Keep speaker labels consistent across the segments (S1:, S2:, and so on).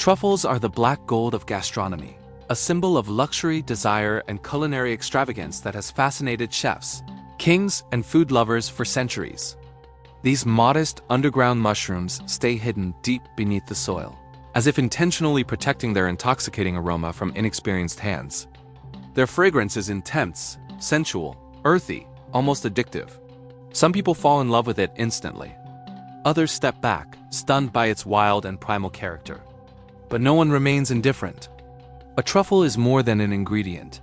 S1: Truffles are the black gold of gastronomy, a symbol of luxury, desire, and culinary extravagance that has fascinated chefs, kings, and food lovers for centuries. These modest, underground mushrooms stay hidden deep beneath the soil, as if intentionally protecting their intoxicating aroma from inexperienced hands. Their fragrance is intense, sensual, earthy, almost addictive. Some people fall in love with it instantly. Others step back, stunned by its wild and primal character. But no one remains indifferent. A truffle is more than an ingredient.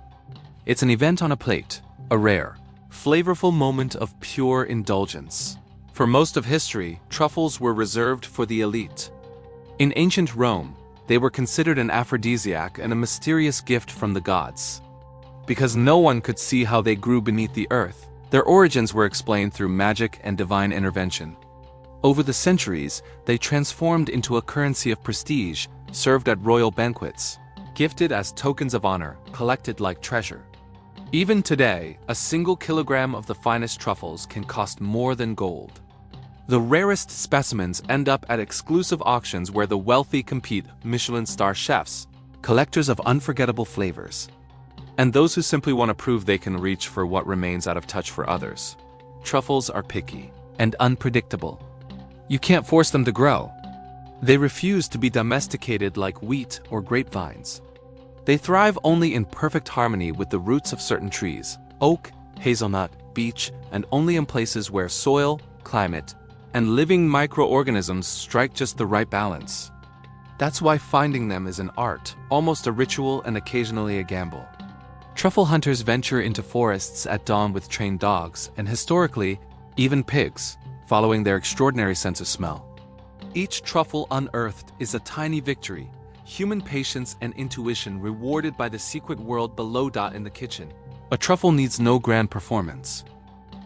S1: It's an event on a plate, a rare, flavorful moment of pure indulgence. For most of history, truffles were reserved for the elite. In ancient Rome, they were considered an aphrodisiac and a mysterious gift from the gods. Because no one could see how they grew beneath the earth, their origins were explained through magic and divine intervention. Over the centuries, they transformed into a currency of prestige, served at royal banquets, gifted as tokens of honor, collected like treasure. Even today, a single kilogram of the finest truffles can cost more than gold. The rarest specimens end up at exclusive auctions where the wealthy compete, Michelin star chefs, collectors of unforgettable flavors, and those who simply want to prove they can reach for what remains out of touch for others. Truffles are picky and unpredictable. You can't force them to grow. They refuse to be domesticated like wheat or grapevines. They thrive only in perfect harmony with the roots of certain trees, oak, hazelnut, beech, and only in places where soil, climate, and living microorganisms strike just the right balance. That's why finding them is an art, almost a ritual and occasionally a gamble. Truffle hunters venture into forests at dawn with trained dogs, and historically, even pigs, following their extraordinary sense of smell. Each truffle unearthed is a tiny victory, human patience and intuition rewarded by the secret world below in the kitchen. A truffle needs no grand performance.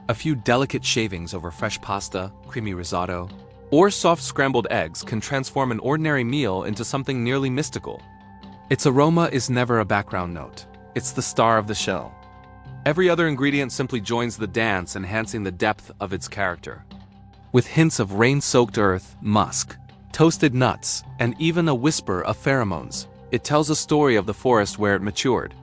S1: A few delicate shavings over fresh pasta, creamy risotto, or soft scrambled eggs can transform an ordinary meal into something nearly mystical. Its aroma is never a background note. It's the star of the show. Every other ingredient simply joins the dance, enhancing the depth of its character. With hints of rain-soaked earth, musk, toasted nuts, and even a whisper of pheromones, it tells a story of the forest where it matured.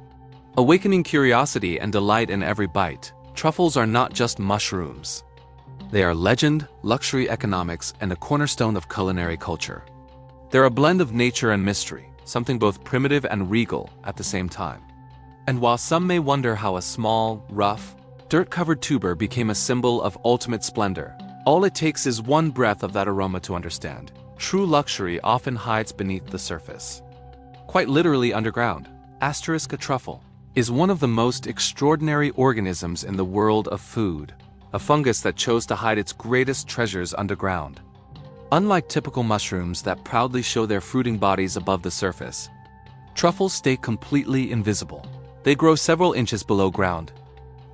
S1: Awakening curiosity and delight in every bite, truffles are not just mushrooms. They are legend, luxury economics, and a cornerstone of culinary culture. They're a blend of nature and mystery, something both primitive and regal at the same time. And while some may wonder how a small, rough, dirt-covered tuber became a symbol of ultimate splendor, all it takes is one breath of that aroma to understand. True luxury often hides beneath the surface. Quite literally underground. A truffle is one of the most extraordinary organisms in the world of food, a fungus that chose to hide its greatest treasures underground. Unlike typical mushrooms that proudly show their fruiting bodies above the surface, truffles stay completely invisible. They grow several inches below ground,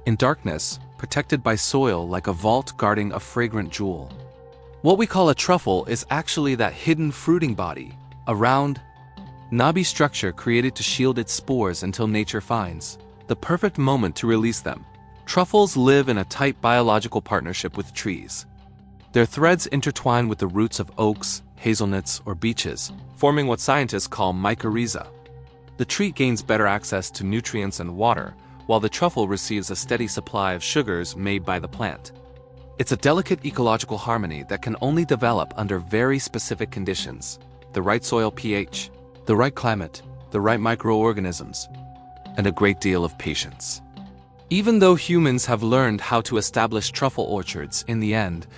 S1: in darkness, protected by soil like a vault guarding a fragrant jewel. What we call a truffle is actually that hidden fruiting body, a round, knobby structure created to shield its spores until nature finds the perfect moment to release them. Truffles live in a tight biological partnership with trees. Their threads intertwine with the roots of oaks, hazelnuts, or beeches, forming what scientists call mycorrhiza. The tree gains better access to nutrients and water, while the truffle receives a steady supply of sugars made by the plant. It's a delicate ecological harmony that can only develop under very specific conditions: the right soil pH, the right climate, the right microorganisms, and a great deal of patience. Even though humans have learned how to establish truffle orchards, in the end,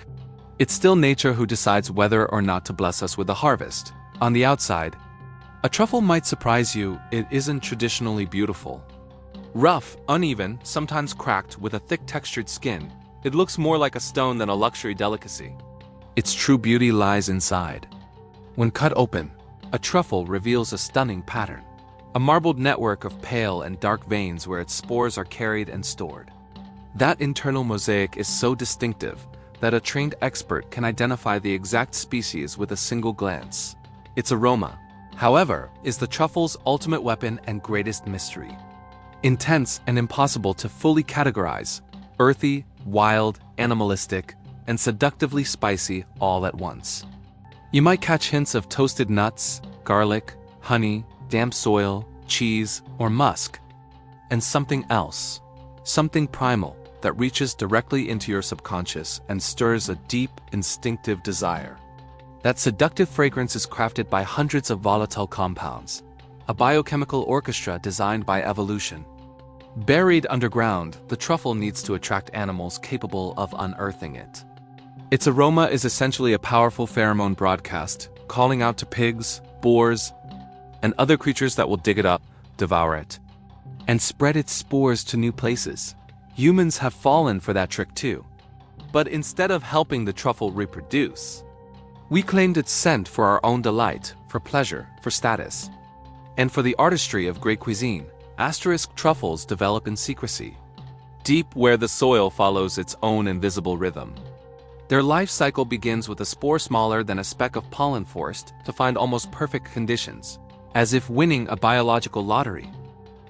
S1: it's still nature who decides whether or not to bless us with a harvest. On the outside, a truffle might surprise you. It isn't traditionally beautiful. Rough, uneven, sometimes cracked, with a thick textured skin, it looks more like a stone than a luxury delicacy. Its true beauty lies inside. When cut open, a truffle reveals a stunning pattern, a marbled network of pale and dark veins where its spores are carried and stored. That internal mosaic is so distinctive that a trained expert can identify the exact species with a single glance. Its aroma, however, is the truffle's ultimate weapon and greatest mystery. Intense and impossible to fully categorize, earthy, wild, animalistic, and seductively spicy all at once. You might catch hints of toasted nuts, garlic, honey, damp soil, cheese, or musk. And something else, something primal that reaches directly into your subconscious and stirs a deep, instinctive desire. That seductive fragrance is crafted by hundreds of volatile compounds, a biochemical orchestra designed by evolution. Buried underground, the truffle needs to attract animals capable of unearthing it. Its aroma is essentially a powerful pheromone broadcast, calling out to pigs, boars, and other creatures that will dig it up, devour it, and spread its spores to new places. Humans have fallen for that trick too. But instead of helping the truffle reproduce, we claimed its scent for our own delight, for pleasure, for status, and for the artistry of great cuisine. Asterisk truffles develop in secrecy, deep where the soil follows its own invisible rhythm. Their life cycle begins with a spore smaller than a speck of pollen forced to find almost perfect conditions, as if winning a biological lottery.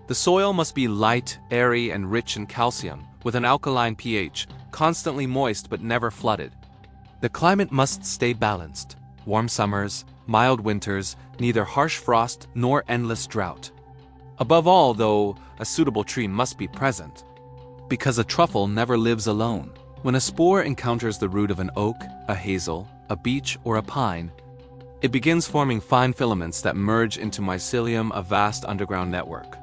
S1: The soil must be light, airy, and rich in calcium, with an alkaline pH, constantly moist but never flooded. The climate must stay balanced: warm summers, mild winters, neither harsh frost nor endless drought. Above all, though, a suitable tree must be present, because a truffle never lives alone. When a spore encounters the root of an oak, a hazel, a beech, or a pine, it begins forming fine filaments that merge into mycelium, a vast underground network,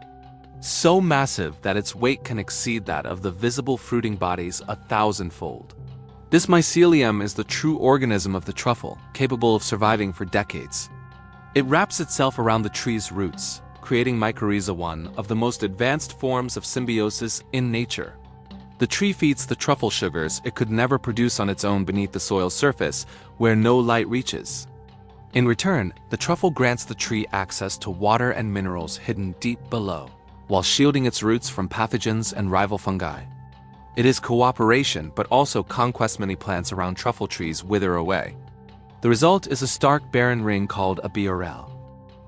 S1: so massive that its weight can exceed that of the visible fruiting bodies 1,000-fold. This mycelium is the true organism of the truffle, capable of surviving for decades. It wraps itself around the tree's roots, creating mycorrhiza, one of the most advanced forms of symbiosis in nature. The tree feeds the truffle sugars it could never produce on its own beneath the soil's surface, where no light reaches. In return, the truffle grants the tree access to water and minerals hidden deep below, while shielding its roots from pathogens and rival fungi. It is cooperation, but also conquest. Many plants around truffle trees wither away. The result is a stark, barren ring called a BRL,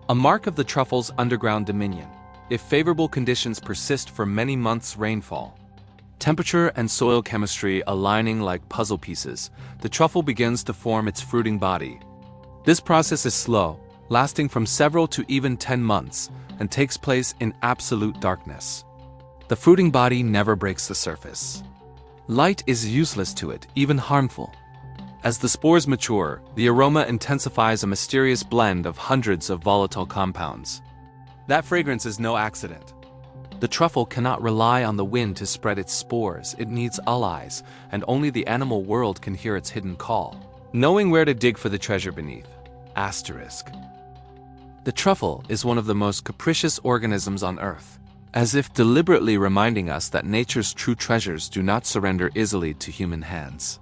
S1: a mark of the truffle's underground dominion. If favorable conditions persist for many months, rainfall, temperature, and soil chemistry aligning like puzzle pieces, the truffle begins to form its fruiting body. This process is slow, lasting from several to even 10 months, and takes place in absolute darkness. The fruiting body never breaks the surface. Light is useless to it, even harmful. As the spores mature, the aroma intensifies, a mysterious blend of hundreds of volatile compounds. That fragrance is no accident. The truffle cannot rely on the wind to spread its spores. It needs allies, and only the animal world can hear its hidden call, knowing where to dig for the treasure beneath. Asterisk. The truffle is one of the most capricious organisms on Earth, as if deliberately reminding us that nature's true treasures do not surrender easily to human hands.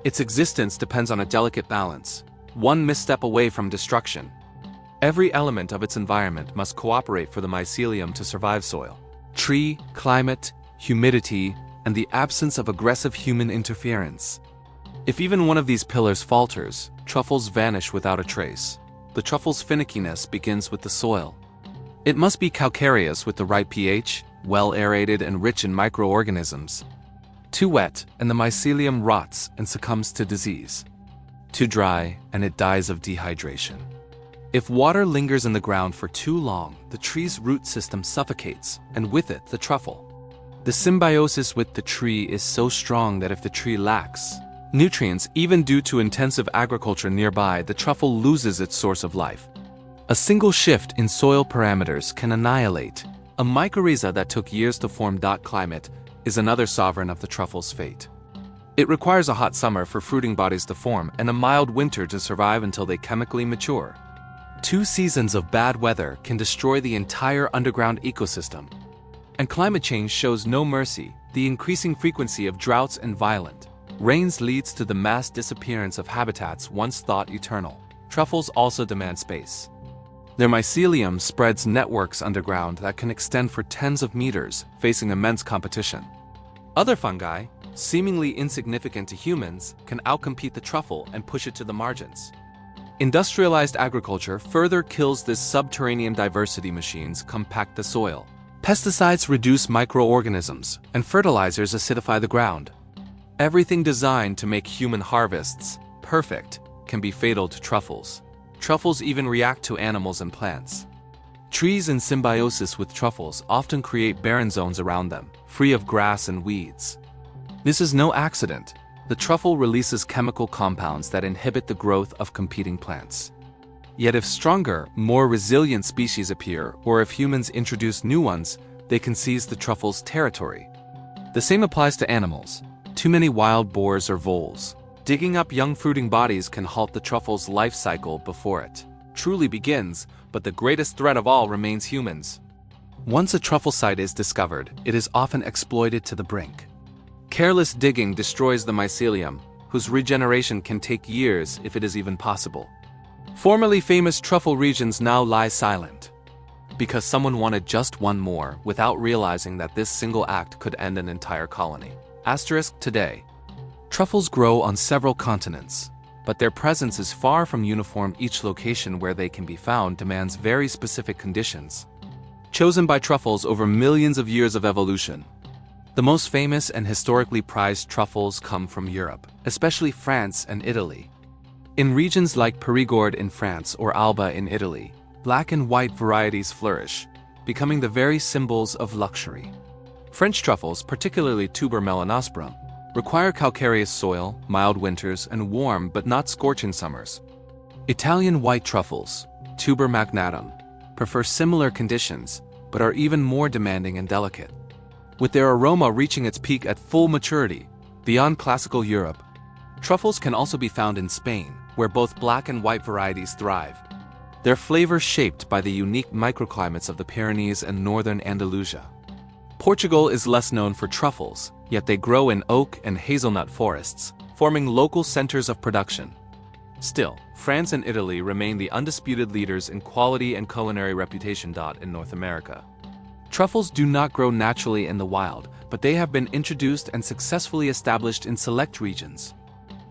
S1: Its existence depends on a delicate balance, one misstep away from destruction. Every element of its environment must cooperate for the mycelium to survive: soil, tree, climate, humidity, and the absence of aggressive human interference. If even one of these pillars falters, truffles vanish without a trace. The truffle's finickiness begins with the soil. It must be calcareous with the right pH, well aerated and rich in microorganisms. Too wet, and the mycelium rots and succumbs to disease. Too dry, and it dies of dehydration. If water lingers in the ground for too long, the tree's root system suffocates, and with it, the truffle. The symbiosis with the tree is so strong that if the tree lacks nutrients, even due to intensive agriculture nearby, the truffle loses its source of life. A single shift in soil parameters can annihilate a mycorrhiza that took years to form. Climate is another sovereign of the truffle's fate. It requires a hot summer for fruiting bodies to form and a mild winter to survive until they chemically mature. 2 seasons of bad weather can destroy the entire underground ecosystem. And climate change shows no mercy. The increasing frequency of droughts and violent rains leads to the mass disappearance of habitats once thought eternal. Truffles also demand space. Their mycelium spreads networks underground that can extend for tens of meters, facing immense competition. Other fungi, seemingly insignificant to humans, can outcompete the truffle and push it to the margins. Industrialized agriculture further kills this subterranean diversity. Machines compact the soil. Pesticides reduce microorganisms, and fertilizers acidify the ground. Everything designed to make human harvests perfect can be fatal to truffles. Truffles even react to animals and plants. Trees in symbiosis with truffles often create barren zones around them, free of grass and weeds. This is no accident. The truffle releases chemical compounds that inhibit the growth of competing plants. Yet if stronger, more resilient species appear, or if humans introduce new ones, they can seize the truffle's territory. The same applies to animals. Too many wild boars or voles digging up young fruiting bodies can halt the truffle's life cycle before it truly begins, but the greatest threat of all remains humans. Once a truffle site is discovered, it is often exploited to the brink. Careless digging destroys the mycelium, whose regeneration can take years if it is even possible. Formerly famous truffle regions now lie silent, because someone wanted just one more without realizing that this single act could end an entire colony. Asterisk today. Truffles grow on several continents, but their presence is far from uniform. Each location where they can be found demands very specific conditions, chosen by truffles over millions of years of evolution. The most famous and historically prized truffles come from Europe, especially France and Italy. In regions like Périgord in France or Alba in Italy, black and white varieties flourish, becoming the very symbols of luxury. French truffles, particularly tuber melanosporum, require calcareous soil, mild winters, and warm but not scorching summers. Italian white truffles, tuber magnatum, prefer similar conditions, but are even more demanding and delicate. With their aroma reaching its peak at full maturity, beyond classical Europe, truffles can also be found in Spain, where both black and white varieties thrive. Their flavor shaped by the unique microclimates of the Pyrenees and northern Andalusia. Portugal is less known for truffles, yet they grow in oak and hazelnut forests, forming local centers of production. Still, France and Italy remain the undisputed leaders in quality and culinary reputation. In North America, truffles do not grow naturally in the wild, but they have been introduced and successfully established in select regions.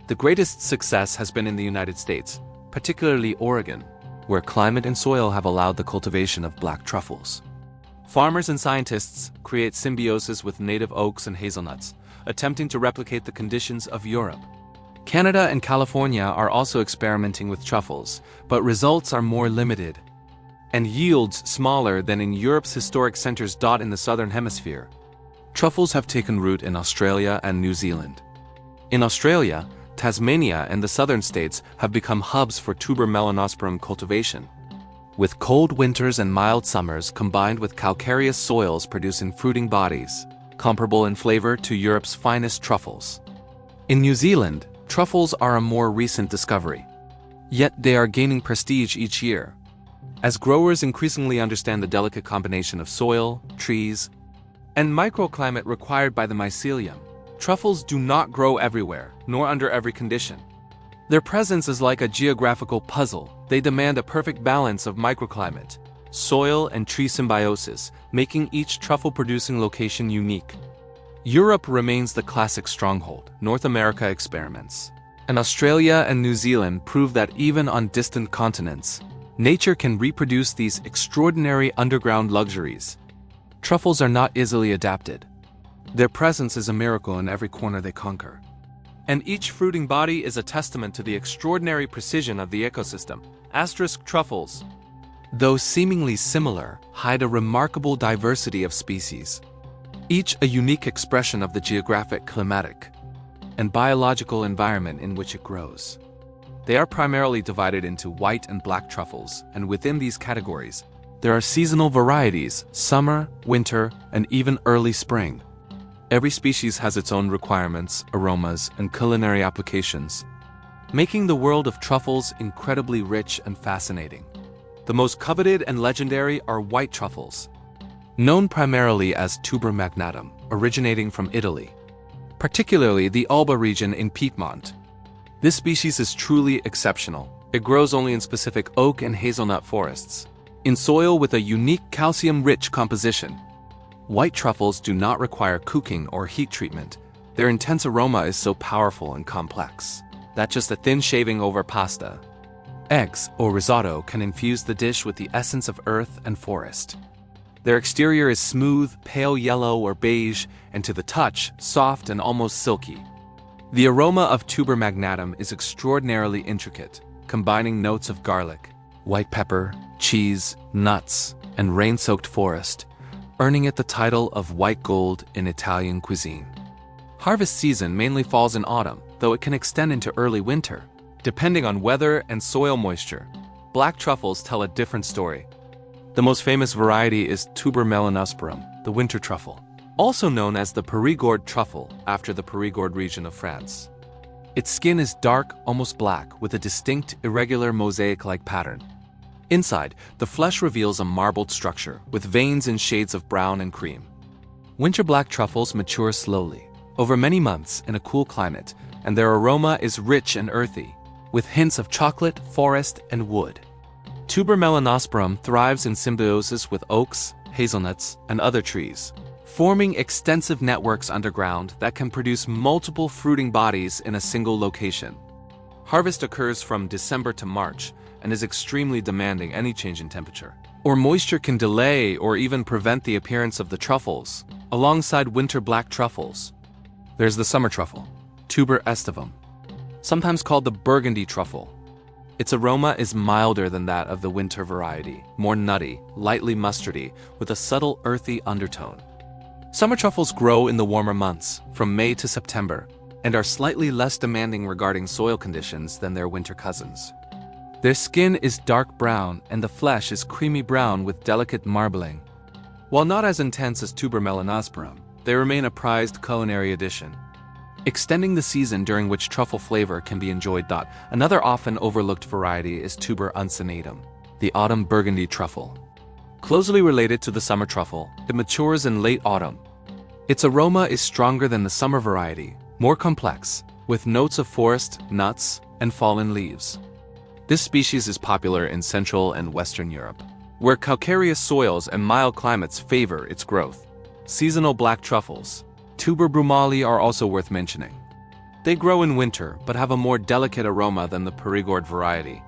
S1: The greatest success has been in the United States, particularly Oregon, where climate and soil have allowed the cultivation of black truffles. Farmers and scientists create symbiosis with native oaks and hazelnuts, attempting to replicate the conditions of Europe. Canada and California are also experimenting with truffles, but results are more limited, and yields smaller than in Europe's historic centers. In the southern hemisphere, truffles have taken root in Australia and New Zealand. In Australia, Tasmania and the southern states have become hubs for tuber melanosporum cultivation, with cold winters and mild summers combined with calcareous soils producing fruiting bodies, comparable in flavor to Europe's finest truffles. In New Zealand, truffles are a more recent discovery, yet they are gaining prestige each year. As growers increasingly understand the delicate combination of soil, trees, and microclimate required by the mycelium, truffles do not grow everywhere, nor under every condition. Their presence is like a geographical puzzle. They demand a perfect balance of microclimate, soil, and tree symbiosis, making each truffle-producing location unique. Europe remains the classic stronghold. North America experiments, and Australia and New Zealand prove that even on distant continents, nature can reproduce these extraordinary underground luxuries. Truffles are not easily adapted. Their presence is a miracle in every corner they conquer. And each fruiting body is a testament to the extraordinary precision of the ecosystem. Truffles, though seemingly similar, hide a remarkable diversity of species, each a unique expression of the geographic, climatic, and biological environment in which it grows. They are primarily divided into white and black truffles, and within these categories, there are seasonal varieties, summer, winter, and even early spring. Every species has its own requirements, aromas, and culinary applications, making the world of truffles incredibly rich and fascinating. The most coveted and legendary are white truffles, known primarily as tuber magnatum, originating from Italy, particularly the Alba region in Piedmont. This species is truly exceptional. It grows only in specific oak and hazelnut forests, in soil with a unique calcium-rich composition. White truffles do not require cooking or heat treatment. Their intense aroma is so powerful and complex that just a thin shaving over pasta, eggs, or risotto can infuse the dish with the essence of earth and forest. Their exterior is smooth, pale yellow or beige, and to the touch, soft and almost silky. The aroma of tuber magnatum is extraordinarily intricate, combining notes of garlic, white pepper, cheese, nuts, and rain-soaked forest, earning it the title of white gold in Italian cuisine. Harvest season mainly falls in autumn, though it can extend into early winter. Depending on weather and soil moisture, black truffles tell a different story. The most famous variety is Tuber melanosporum, the winter truffle, also known as the Périgord truffle after the Périgord region of France. Its skin is dark, almost black, with a distinct, irregular mosaic-like pattern. Inside, the flesh reveals a marbled structure, with veins in shades of brown and cream. Winter black truffles mature slowly, over many months in a cool climate, and their aroma is rich and earthy, with hints of chocolate, forest, and wood. Tuber melanosporum thrives in symbiosis with oaks, hazelnuts, and other trees, forming extensive networks underground that can produce multiple fruiting bodies in a single location. Harvest occurs from December to March and is extremely demanding. Any change in temperature or moisture can delay or even prevent the appearance of the truffles. Alongside winter black truffles, there's the summer truffle, Tuber aestivum, sometimes called the burgundy truffle. Its aroma is milder than that of the winter variety, more nutty, lightly mustardy, with a subtle earthy undertone. Summer truffles grow in the warmer months, from May to September, and are slightly less demanding regarding soil conditions than their winter cousins. Their skin is dark brown and the flesh is creamy brown with delicate marbling. While not as intense as Tuber melanosporum, they remain a prized culinary addition, extending the season during which truffle flavor can be enjoyed. Another often overlooked variety is Tuber uncinnatum, the autumn burgundy truffle. Closely related to the summer truffle, it matures in late autumn. Its aroma is stronger than the summer variety, more complex, with notes of forest, nuts, and fallen leaves. This species is popular in Central and Western Europe, where calcareous soils and mild climates favor its growth. Seasonal black truffles, Tuber brumali, are also worth mentioning. They grow in winter but have a more delicate aroma than the Périgord variety.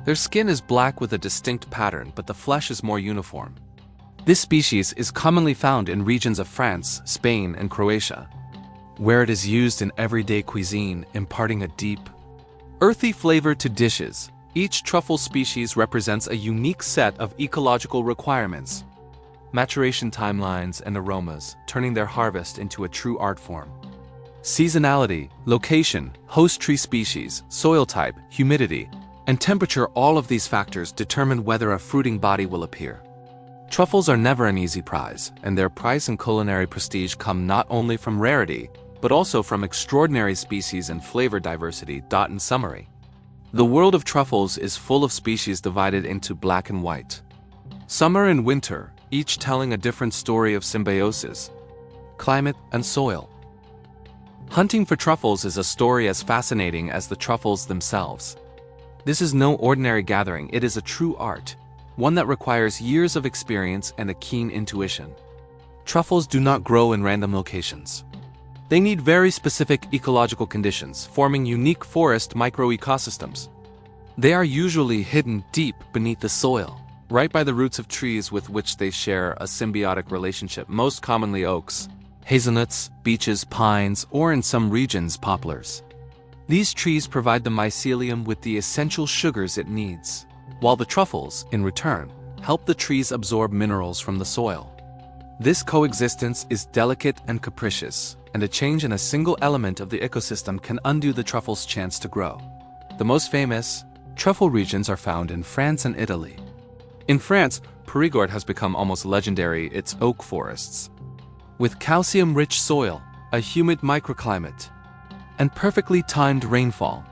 S1: Their skin is black with a distinct pattern, but the flesh is more uniform. This species is commonly found in regions of France, Spain, and Croatia, where it is used in everyday cuisine, imparting a deep, earthy flavor to dishes. Each truffle species represents a unique set of ecological requirements, maturation timelines, and aromas, turning their harvest into a true art form. Seasonality, location, host tree species, soil type, humidity, and temperature, all of these factors determine whether a fruiting body will appear. Truffles are never an easy prize, and their price and culinary prestige come not only from rarity, but also from extraordinary species and flavor diversity. In summary, the world of truffles is full of species divided into black and white, summer and winter, each telling a different story of symbiosis, climate, and soil. Hunting for truffles is a story as fascinating as the truffles themselves. This is no ordinary gathering, it is a true art, one that requires years of experience and a keen intuition. Truffles do not grow in random locations. They need very specific ecological conditions, forming unique forest microecosystems. They are usually hidden deep beneath the soil, right by the roots of trees with which they share a symbiotic relationship, most commonly oaks, hazelnuts, beeches, pines, or in some regions, poplars. These trees provide the mycelium with the essential sugars it needs, while the truffles, in return, help the trees absorb minerals from the soil. This coexistence is delicate and capricious, and a change in a single element of the ecosystem can undo the truffle's chance to grow. The most famous truffle regions are found in France and Italy. In France, Périgord has become almost legendary, its oak forests. With calcium-rich soil, a humid microclimate, and perfectly timed rainfall,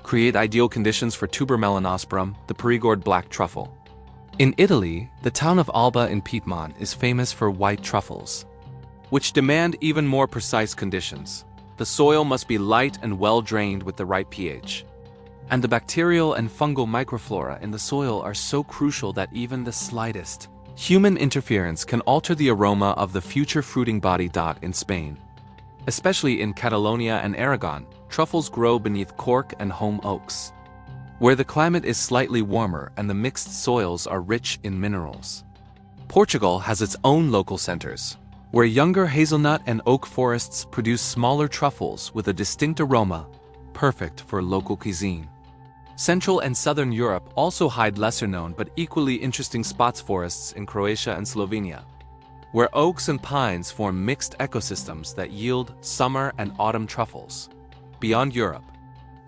S1: create ideal conditions for Tuber melanosporum, the Périgord black truffle. In Italy, the town of Alba in Piedmont is famous for white truffles, which demand even more precise conditions. The soil must be light and well-drained with the right pH. And the bacterial and fungal microflora in the soil are so crucial that even the slightest human interference can alter the aroma of the future fruiting body. In Spain, especially in Catalonia and Aragon, truffles grow beneath cork and home oaks, where the climate is slightly warmer and the mixed soils are rich in minerals. Portugal has its own local centers, where younger hazelnut and oak forests produce smaller truffles with a distinct aroma, perfect for local cuisine. Central and Southern Europe also hide lesser-known but equally interesting spots forests in Croatia and Slovenia, where oaks and pines form mixed ecosystems that yield summer and autumn truffles. Beyond Europe,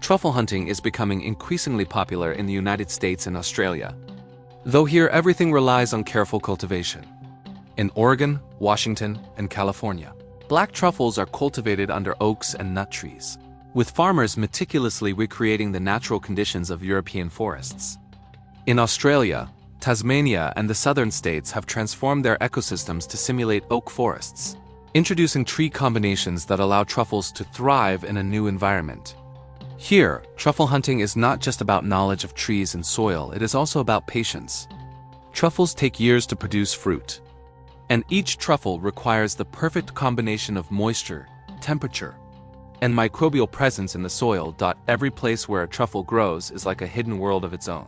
S1: truffle hunting is becoming increasingly popular in the United States and Australia, though here everything relies on careful cultivation. In Oregon, Washington, and California, black truffles are cultivated under oaks and nut trees, with farmers meticulously recreating the natural conditions of European forests. In Australia, Tasmania and the southern states have transformed their ecosystems to simulate oak forests, introducing tree combinations that allow truffles to thrive in a new environment. Here, truffle hunting is not just about knowledge of trees and soil, it is also about patience. Truffles take years to produce fruit, and each truffle requires the perfect combination of moisture, temperature, and microbial presence in the soil. Every place where a truffle grows is like a hidden world of its own.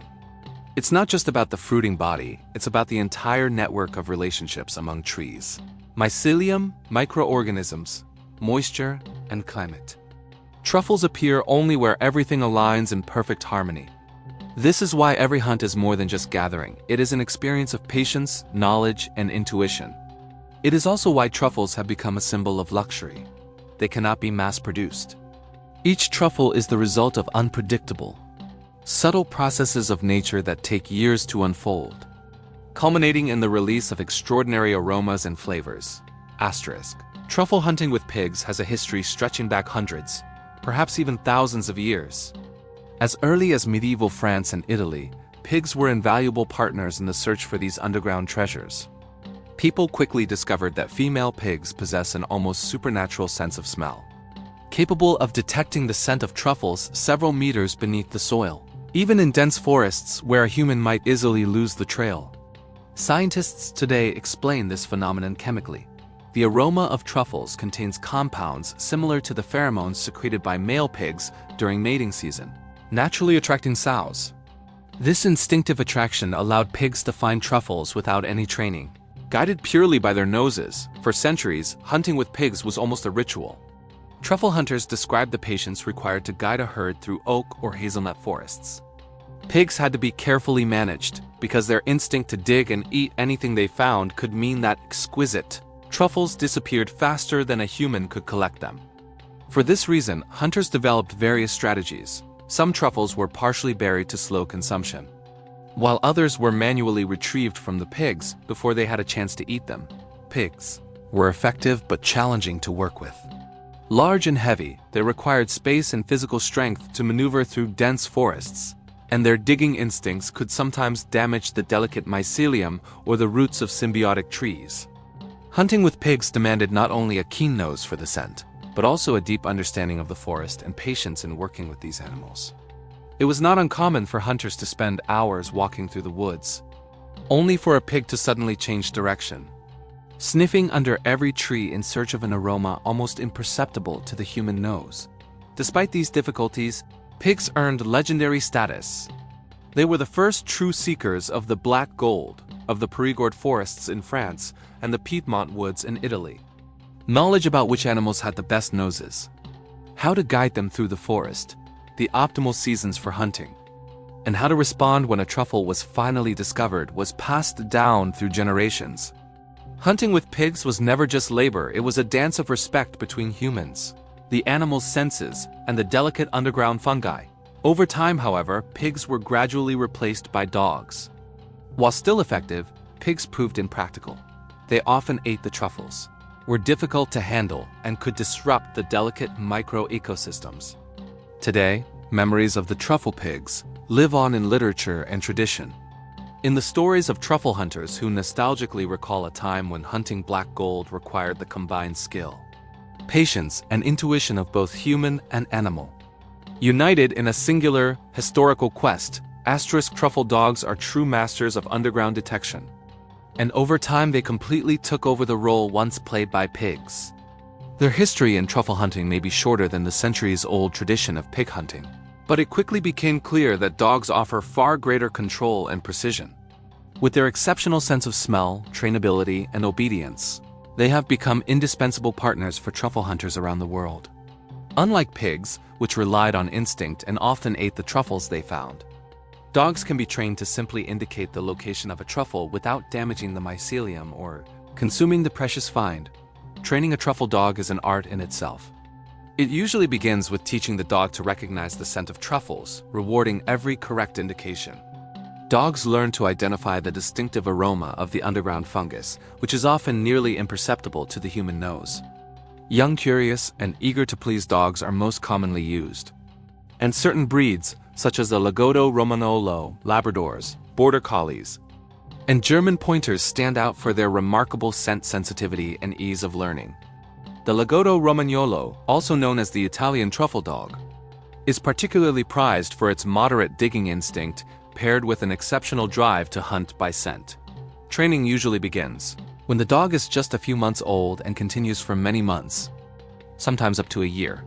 S1: It's not just about the fruiting body, it's about the entire network of relationships among trees. Mycelium, microorganisms, moisture, and climate. Truffles appear only where everything aligns in perfect harmony. This is why every hunt is more than just gathering. It is an experience of patience, knowledge, and intuition. It is also why truffles have become a symbol of luxury. They cannot be mass-produced. Each truffle is the result of unpredictable, subtle processes of nature that take years to unfold, culminating in the release of extraordinary aromas and flavors. Asterisk. Truffle hunting with pigs has a history stretching back hundreds, perhaps even thousands of years. As early as medieval France and Italy, pigs were invaluable partners in the search for these underground treasures. People quickly discovered that female pigs possess an almost supernatural sense of smell, capable of detecting the scent of truffles several meters beneath the soil, even in dense forests where a human might easily lose the trail. Scientists today explain this phenomenon chemically. The aroma of truffles contains compounds similar to the pheromones secreted by male pigs during mating season, naturally attracting sows. This instinctive attraction allowed pigs to find truffles without any training. Guided purely by their noses, for centuries, hunting with pigs was almost a ritual. Truffle hunters described the patience required to guide a herd through oak or hazelnut forests. Pigs had to be carefully managed, because their instinct to dig and eat anything they found could mean that exquisite truffles disappeared faster than a human could collect them. For this reason, hunters developed various strategies. Some truffles were partially buried to slow consumption, while others were manually retrieved from the pigs before they had a chance to eat them. Pigs were effective but challenging to work with. Large and heavy, they required space and physical strength to maneuver through dense forests, and their digging instincts could sometimes damage the delicate mycelium or the roots of symbiotic trees. Hunting with pigs demanded not only a keen nose for the scent, but also a deep understanding of the forest and patience in working with these animals. It was not uncommon for hunters to spend hours walking through the woods, only for a pig to suddenly change direction, sniffing under every tree in search of an aroma almost imperceptible to the human nose. Despite these difficulties, pigs earned legendary status. They were the first true seekers of the black gold of the Périgord forests in France and the Piedmont woods in Italy. Knowledge about which animals had the best noses, how to guide them through the forest, the optimal seasons for hunting, and how to respond when a truffle was finally discovered was passed down through generations. Hunting with pigs was never just labor, it was a dance of respect between humans, the animal's senses, and the delicate underground fungi. Over time, however, pigs were gradually replaced by dogs. While still effective, pigs proved impractical. They often ate the truffles, were difficult to handle, and could disrupt the delicate micro-ecosystems. Today, memories of the truffle pigs live on in literature and tradition. In the stories of truffle hunters who nostalgically recall a time when hunting black gold required the combined skill, patience, and intuition of both human and animal. United in a singular, historical quest, truffle dogs are true masters of underground detection. And over time they completely took over the role once played by pigs. Their history in truffle hunting may be shorter than the centuries-old tradition of pig hunting, but it quickly became clear that dogs offer far greater control and precision. With their exceptional sense of smell, trainability, and obedience, they have become indispensable partners for truffle hunters around the world. Unlike pigs, which relied on instinct and often ate the truffles they found, dogs can be trained to simply indicate the location of a truffle without damaging the mycelium or consuming the precious find. Training a truffle dog is an art in itself. It usually begins with teaching the dog to recognize the scent of truffles, rewarding every correct indication. Dogs learn to identify the distinctive aroma of the underground fungus, which is often nearly imperceptible to the human nose. Young, curious, and eager to please dogs are most commonly used. And certain breeds, such as the Lagotto Romagnolo, Labradors, Border Collies, and German Pointers stand out for their remarkable scent sensitivity and ease of learning. The Lagotto Romagnolo, also known as the Italian truffle dog, is particularly prized for its moderate digging instinct paired with an exceptional drive to hunt by scent. Training usually begins when the dog is just a few months old and continues for many months, sometimes up to a year.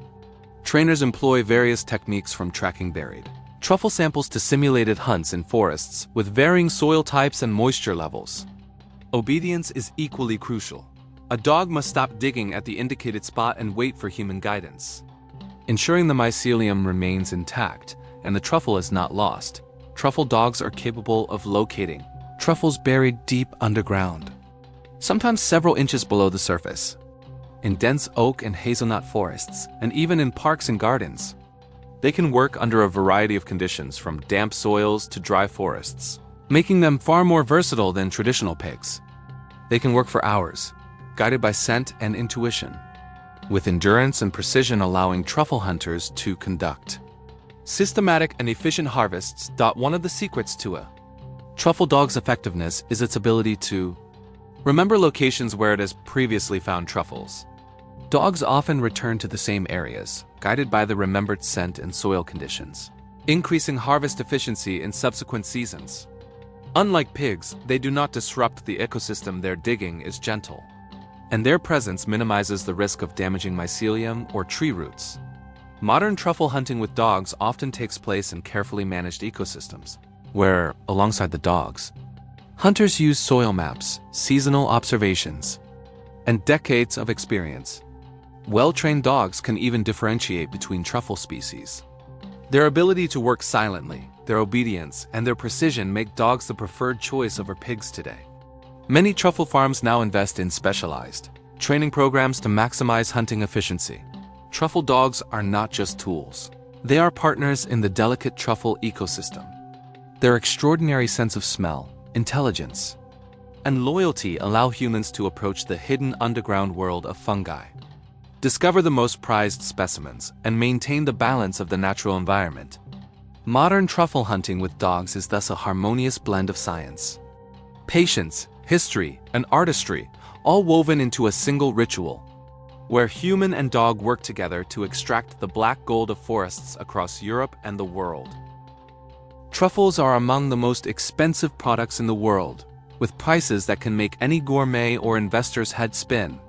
S1: Trainers employ various techniques from tracking buried truffle samples to simulated hunts in forests with varying soil types and moisture levels. Obedience is equally crucial. A dog must stop digging at the indicated spot and wait for human guidance. Ensuring the mycelium remains intact and the truffle is not lost, truffle dogs are capable of locating truffles buried deep underground, sometimes several inches below the surface, in dense oak and hazelnut forests, and even in parks and gardens. They can work under a variety of conditions from damp soils to dry forests, making them far more versatile than traditional pigs. They can work for hours, guided by scent and intuition, with endurance and precision allowing truffle hunters to conduct systematic and efficient harvests. One of the secrets to a truffle dog's effectiveness is its ability to remember locations where it has previously found truffles. Dogs often return to the same areas, guided by the remembered scent and soil conditions, increasing harvest efficiency in subsequent seasons. Unlike pigs, they do not disrupt the ecosystem. Their digging is gentle, and their presence minimizes the risk of damaging mycelium or tree roots. Modern truffle hunting with dogs often takes place in carefully managed ecosystems, where, alongside the dogs, hunters use soil maps, seasonal observations, and decades of experience. Well-trained dogs can even differentiate between truffle species. Their ability to work silently, their obedience, and their precision make dogs the preferred choice over pigs today. Many truffle farms now invest in specialized training programs to maximize hunting efficiency. Truffle dogs are not just tools. They are partners in the delicate truffle ecosystem. Their extraordinary sense of smell, intelligence, and loyalty allow humans to approach the hidden underground world of fungi, discover the most prized specimens, and maintain the balance of the natural environment. Modern truffle hunting with dogs is thus a harmonious blend of science, patience, history, and artistry, all woven into a single ritual, where human and dog work together to extract the black gold of forests across Europe and the world. Truffles are among the most expensive products in the world, with prices that can make any gourmet or investor's head spin.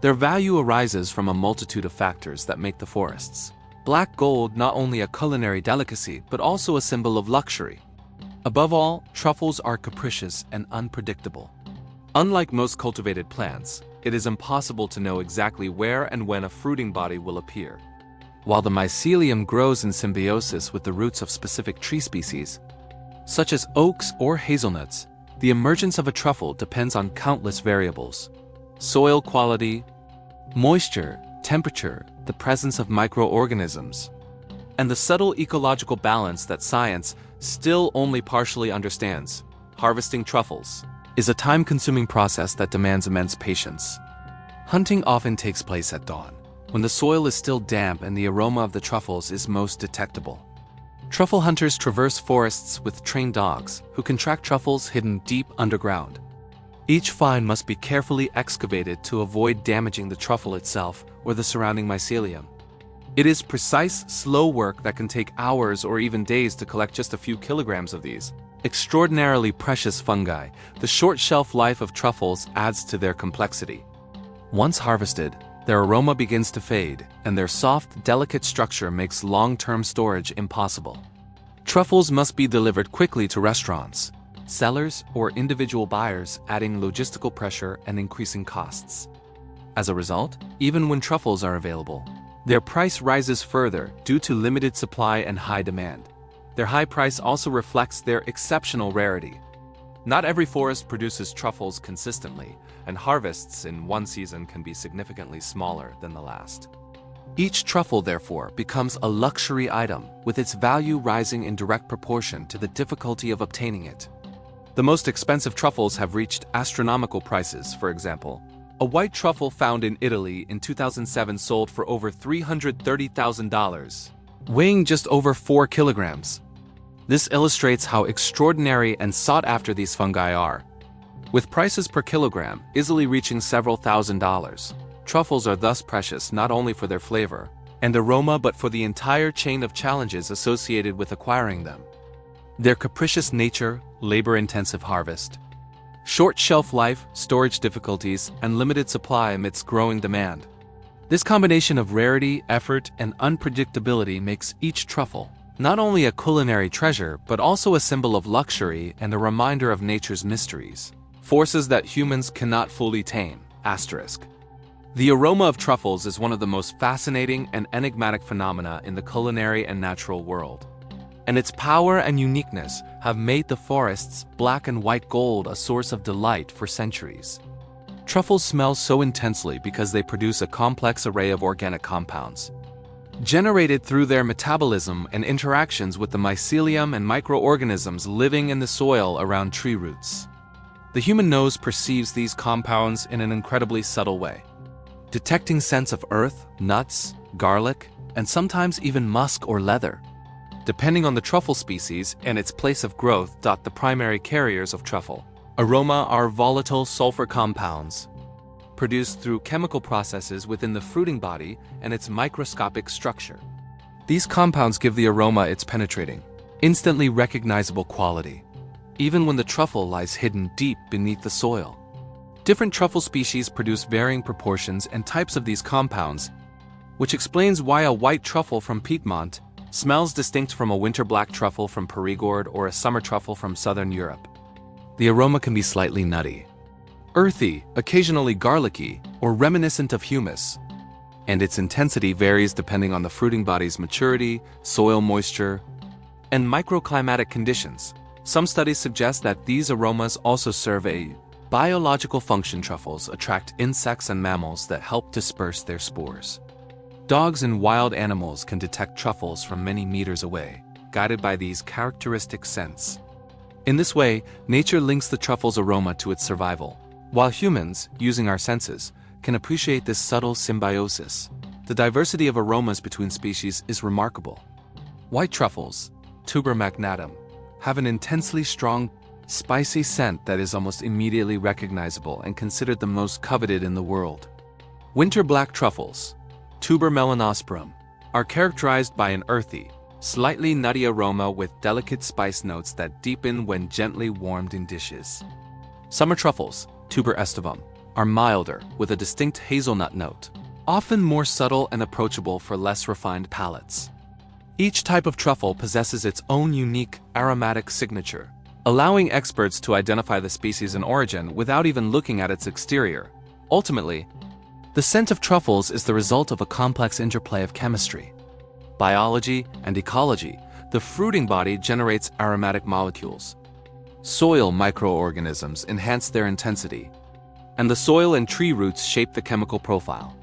S1: Their value arises from a multitude of factors that make the forests black gold not only a culinary delicacy but also a symbol of luxury. Above all, truffles are capricious and unpredictable. Unlike most cultivated plants, it is impossible to know exactly where and when a fruiting body will appear. While the mycelium grows in symbiosis with the roots of specific tree species, such as oaks or hazelnuts, the emergence of a truffle depends on countless variables: soil quality, moisture, temperature, the presence of microorganisms, and the subtle ecological balance that science still only partially understands. Harvesting truffles is a time-consuming process that demands immense patience. Hunting often takes place at dawn, when the soil is still damp and the aroma of the truffles is most detectable. Truffle hunters traverse forests with trained dogs who can track truffles hidden deep underground. Each find must be carefully excavated to avoid damaging the truffle itself or the surrounding mycelium. It is precise, slow work that can take hours or even days to collect just a few kilograms of these extraordinarily precious fungi. The short shelf life of truffles adds to their complexity. Once harvested, their aroma begins to fade, and their soft, delicate structure makes long-term storage impossible. Truffles must be delivered quickly to restaurants, sellers, or individual buyers, adding logistical pressure and increasing costs. As a result, even when truffles are available, Their price rises further due to limited supply and high demand. Their high price also reflects their exceptional rarity. Not every forest produces truffles consistently, and harvests in one season can be significantly smaller than the last. Each truffle, therefore, becomes a luxury item, with its value rising in direct proportion to the difficulty of obtaining it. The most expensive truffles have reached astronomical prices. For example, a white truffle found in Italy in 2007 sold for over $330,000, weighing just over 4 kilograms. This illustrates how extraordinary and sought after these fungi are. With prices per kilogram easily reaching several $1,000s, truffles are thus precious not only for their flavor and aroma but for the entire chain of challenges associated with acquiring them. Their capricious nature, labor-intensive harvest, short shelf life, storage difficulties, and limited supply amidst growing demand. This combination of rarity, effort, and unpredictability makes each truffle not only a culinary treasure but also a symbol of luxury and a reminder of nature's mysteries, forces that humans cannot fully tame. The aroma of truffles is one of the most fascinating and enigmatic phenomena in the culinary and natural world, and its power and uniqueness have made the forest's black and white gold a source of delight for centuries. Truffles smell so intensely because they produce a complex array of organic compounds, generated through their metabolism and interactions with the mycelium and microorganisms living in the soil around tree roots. The human nose perceives these compounds in an incredibly subtle way, detecting scents of earth, nuts, garlic, and sometimes even musk or leather, depending on the truffle species and its place of growth. The primary carriers of truffle aroma are volatile sulfur compounds, produced through chemical processes within the fruiting body and its microscopic structure. These compounds give the aroma its penetrating, instantly recognizable quality, even when the truffle lies hidden deep beneath the soil. Different truffle species produce varying proportions and types of these compounds, which explains why a white truffle from Piedmont smells distinct from a winter black truffle from Perigord or a summer truffle from southern Europe. The aroma can be slightly nutty, earthy, occasionally garlicky, or reminiscent of humus, and its intensity varies depending on the fruiting body's maturity, soil moisture, and microclimatic conditions. Some studies suggest that these aromas also serve a biological function. Truffles attract insects and mammals that help disperse their spores. Dogs and wild animals can detect truffles from many meters away, guided by these characteristic scents. In this way, nature links the truffle's aroma to its survival, while humans, using our senses, can appreciate this subtle symbiosis. The diversity of aromas between species is remarkable. White truffles, Tuber magnatum, have an intensely strong, spicy scent that is almost immediately recognizable and considered the most coveted in the world. Winter black truffles, Tuber melanosporum, are characterized by an earthy, slightly nutty aroma with delicate spice notes that deepen when gently warmed in dishes. Summer truffles, Tuber estivum, are milder with a distinct hazelnut note, often more subtle and approachable for less refined palates. Each type of truffle possesses its own unique aromatic signature, allowing experts to identify the species and origin without even looking at its exterior. Ultimately, the scent of truffles is the result of a complex interplay of chemistry, biology, and ecology. The fruiting body generates aromatic molecules. Soil microorganisms enhance their intensity, and the soil and tree roots shape the chemical profile.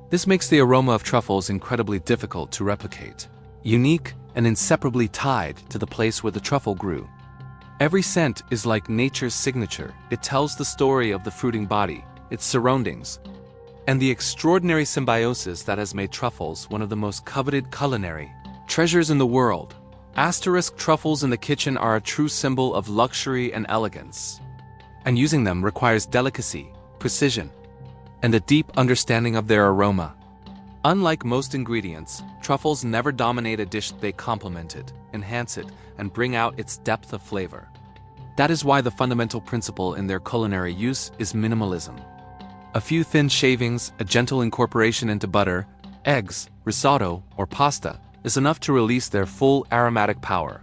S1: This makes the aroma of truffles incredibly difficult to replicate, unique and inseparably tied to the place where the truffle grew. Every scent is like nature's signature. It tells the story of the fruiting body, its surroundings, and the extraordinary symbiosis that has made truffles one of the most coveted culinary treasures in the world. Truffles in the kitchen are a true symbol of luxury and elegance, and using them requires delicacy, precision, and a deep understanding of their aroma. Unlike most ingredients, truffles never dominate a dish. They complement it, enhance it, and bring out its depth of flavor. That is why the fundamental principle in their culinary use is minimalism. A few thin shavings, a gentle incorporation into butter, eggs, risotto, or pasta is enough to release their full aromatic power.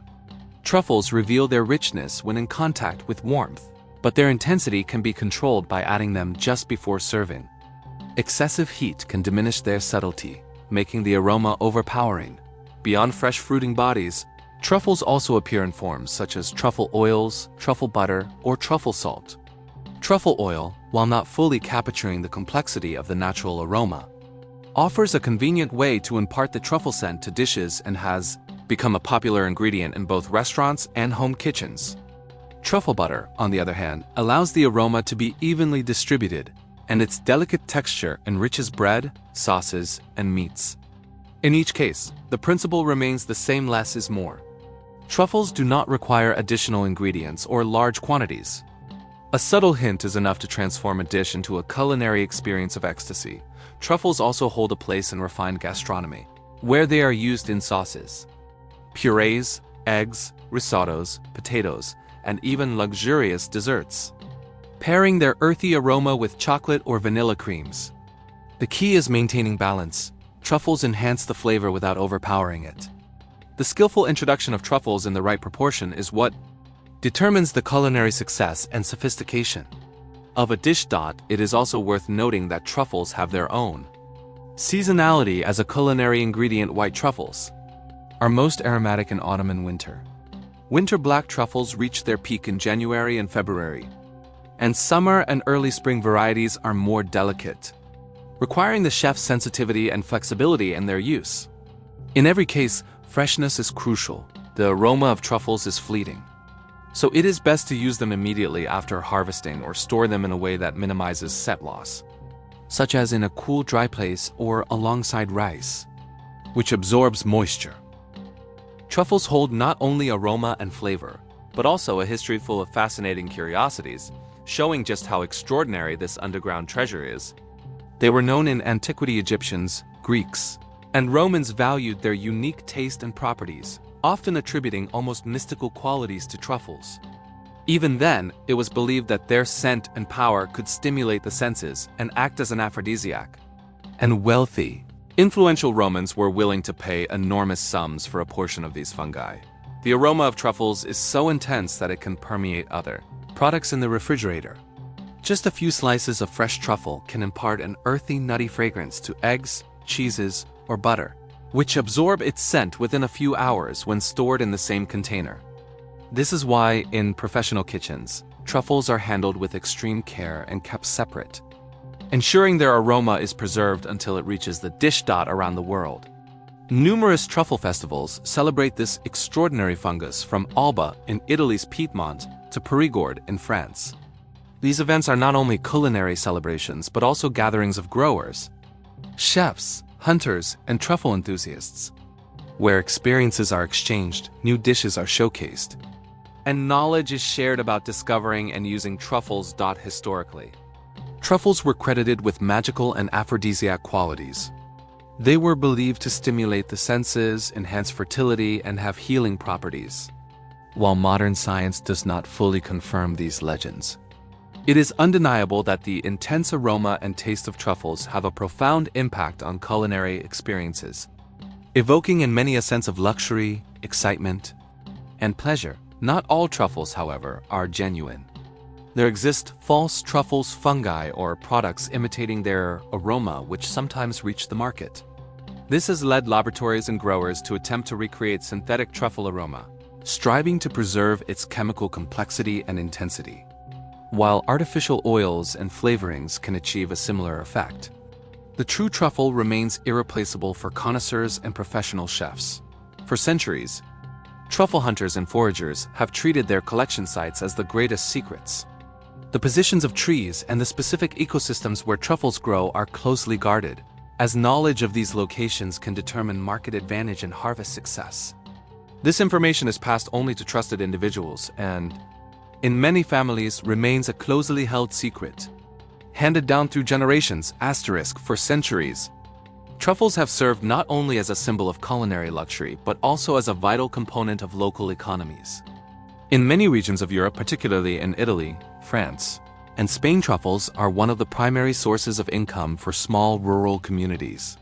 S1: Truffles reveal their richness when in contact with warmth, but their intensity can be controlled by adding them just before serving. Excessive heat can diminish their subtlety, making the aroma overpowering. Beyond fresh fruiting bodies, truffles also appear in forms such as truffle oils, truffle butter, or truffle salt. Truffle oil, while not fully capturing the complexity of the natural aroma, offers a convenient way to impart the truffle scent to dishes and has become a popular ingredient in both restaurants and home kitchens. Truffle butter, on the other hand, allows the aroma to be evenly distributed, and its delicate texture enriches bread, sauces, and meats. In each case, the principle remains the same: less is more. Truffles do not require additional ingredients or large quantities. A subtle hint is enough to transform a dish into a culinary experience of ecstasy. Truffles also hold a place in refined gastronomy, where they are used in sauces, purees, eggs, risottos, potatoes, and even luxurious desserts, pairing their earthy aroma with chocolate or vanilla creams. The key is maintaining balance. Truffles enhance the flavor without overpowering it. The skillful introduction of truffles in the right proportion is what determines the culinary success and sophistication of a dish. It is also worth noting that truffles have their own seasonality as a culinary ingredient. White truffles are most aromatic in autumn and winter. Winter black truffles reach their peak in January and February, and summer and early spring varieties are more delicate, requiring the chef's sensitivity and flexibility in their use. In every case, freshness is crucial. The aroma of truffles is fleeting, so it is best to use them immediately after harvesting or store them in a way that minimizes scent loss, such as in a cool, dry place or alongside rice, which absorbs moisture. Truffles hold not only aroma and flavor, but also a history full of fascinating curiosities, showing just how extraordinary this underground treasure is. They were known in antiquity. Egyptians, Greeks, and Romans valued their unique taste and properties, often attributing almost mystical qualities to truffles. Even then, it was believed that their scent and power could stimulate the senses and act as an aphrodisiac. And wealthy, influential Romans were willing to pay enormous sums for a portion of these fungi. The aroma of truffles is so intense that it can permeate other products in the refrigerator. Just a few slices of fresh truffle can impart an earthy, nutty fragrance to eggs, cheeses, or butter, which absorb its scent within a few hours when stored in the same container. This is why, in professional kitchens, truffles are handled with extreme care and kept separate, ensuring their aroma is preserved until it reaches the dish. Around the world, numerous truffle festivals celebrate this extraordinary fungus, from Alba in Italy's Piedmont to Périgord in France. These events are not only culinary celebrations but also gatherings of growers, chefs, hunters, and truffle enthusiasts, where experiences are exchanged, new dishes are showcased, and knowledge is shared about discovering and using truffles. Historically, truffles were credited with magical and aphrodisiac qualities. They were believed to stimulate the senses, enhance fertility, and have healing properties. While modern science does not fully confirm these legends, it is undeniable that the intense aroma and taste of truffles have a profound impact on culinary experiences, evoking in many a sense of luxury, excitement, and pleasure. Not all truffles, however, are genuine. There exist false truffles, fungi, or products imitating their aroma which sometimes reach the market. This has led laboratories and growers to attempt to recreate synthetic truffle aroma, striving to preserve its chemical complexity and intensity, while artificial oils and flavorings can achieve a similar effect. The true truffle remains irreplaceable for connoisseurs and professional chefs. For centuries, truffle hunters and foragers have treated their collection sites as the greatest secrets. The positions of trees and the specific ecosystems where truffles grow are closely guarded, as knowledge of these locations can determine market advantage and harvest success. This information is passed only to trusted individuals and, in many families, remains a closely held secret, handed down through generations, for centuries. Truffles have served not only as a symbol of culinary luxury, but also as a vital component of local economies. In many regions of Europe, particularly in Italy, France, and Spain, truffles are one of the primary sources of income for small rural communities.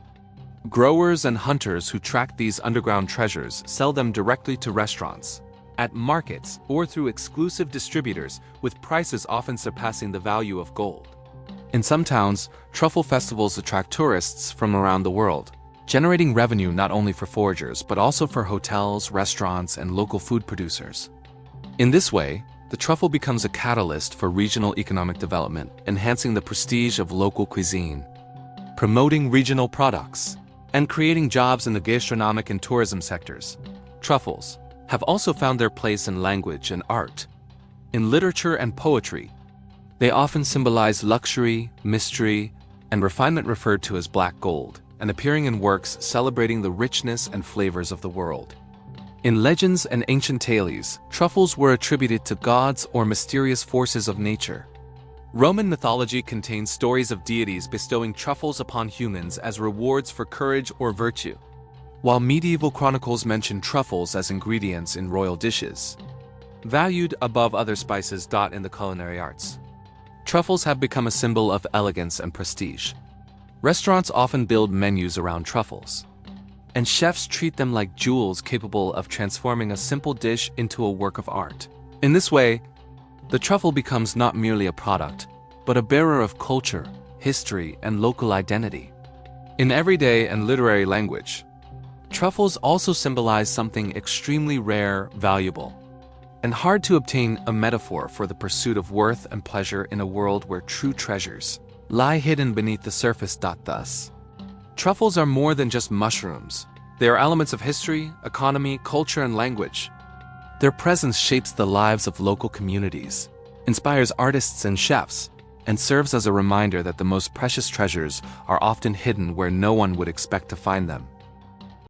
S1: Growers and hunters who track these underground treasures sell them directly to restaurants, at markets, or through exclusive distributors, with prices often surpassing the value of gold. In some towns, truffle festivals attract tourists from around the world, generating revenue not only for foragers but also for hotels, restaurants, and local food producers. In this way, the truffle becomes a catalyst for regional economic development, enhancing the prestige of local cuisine, promoting regional products, and creating jobs in the gastronomic and tourism sectors. Truffles have also found their place in language and art. In literature and poetry, they often symbolize luxury, mystery, and refinement, referred to as black gold, and appearing in works celebrating the richness and flavors of the world. In legends and ancient tales, truffles were attributed to gods or mysterious forces of nature. Roman mythology contains stories of deities bestowing truffles upon humans as rewards for courage or virtue, while medieval chronicles mention truffles as ingredients in royal dishes, valued above other spices. In the culinary arts, truffles have become a symbol of elegance and prestige. Restaurants often build menus around truffles, and chefs treat them like jewels capable of transforming a simple dish into a work of art. In this way, the truffle becomes not merely a product, but a bearer of culture, history, and local identity. In everyday and literary language, truffles also symbolize something extremely rare, valuable, and hard to obtain, a metaphor for the pursuit of worth and pleasure in a world where true treasures lie hidden beneath the surface. Thus, truffles are more than just mushrooms. They are elements of history, economy, culture, and language. Their presence shapes the lives of local communities, inspires artists and chefs, and serves as a reminder that the most precious treasures are often hidden where no one would expect to find them.